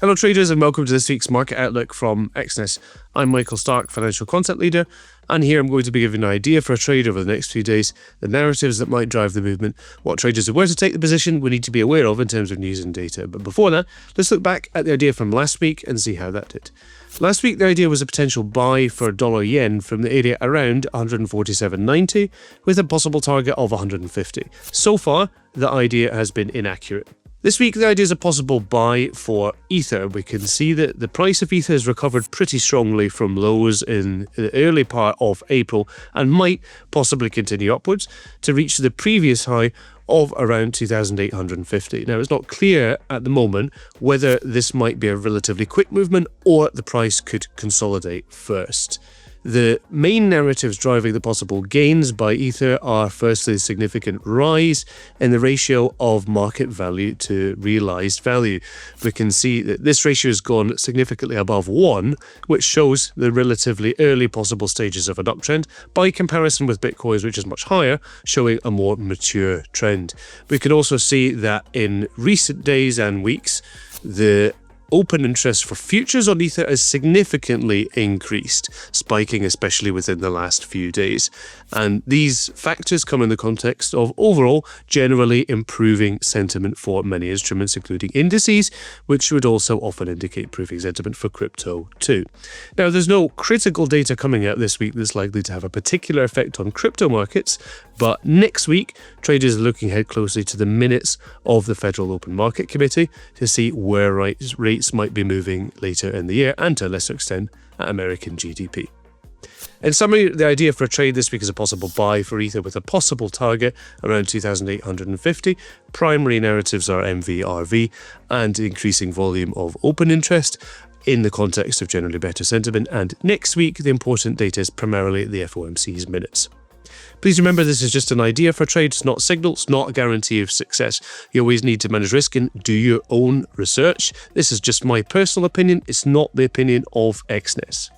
Hello traders and welcome to this week's Market Outlook from Exness. I'm Michael Stark, Financial Content Leader, and here I'm going to be giving an idea for a trade over the next few days, the narratives that might drive the movement, what traders who were to take the position we need to be aware of in terms of news and data. But before that, let's look back at the idea from last week and see how that did. Last week the idea was a potential buy for dollar-yen from the area around 147.90 with a possible target of 150. So far, the idea has been inaccurate. This week, the idea is a possible buy for Ether. We can see that the price of Ether has recovered pretty strongly from lows in the early part of April and might possibly continue upwards to reach the previous high of around 2,850. Now, it's not clear at the moment whether this might be a relatively quick movement or the price could consolidate first. The main narratives driving the possible gains by Ether are firstly a significant rise in the ratio of market value to realized value. We can see that this ratio has gone significantly above 1, which shows the relatively early possible stages of an uptrend, by comparison with Bitcoin, which is much higher, showing a more mature trend. We can also see that in recent days and weeks, the open interest for futures on Ether has significantly increased, spiking especially within the last few days. And these factors come in the context of overall generally improving sentiment for many instruments, including indices, which would also often indicate improving sentiment for crypto too. Now, there's no critical data coming out this week that's likely to have a particular effect on crypto markets, but next week, traders are looking ahead closely to the minutes of the Federal Open Market Committee to see where rates might be moving later in the year and to a lesser extent at American GDP. In summary, the idea for a trade this week is a possible buy for Ether with a possible target around 2,850. Primary narratives are MV/RV and increasing volume of open interest in the context of generally better sentiment. And next week, the important data is primarily the FOMC's minutes. Please remember, this is just an idea for a trade. It's not a signal. It's not a guarantee of success. You always need to manage risk and do your own research. This is just my personal opinion. It's not the opinion of Exness.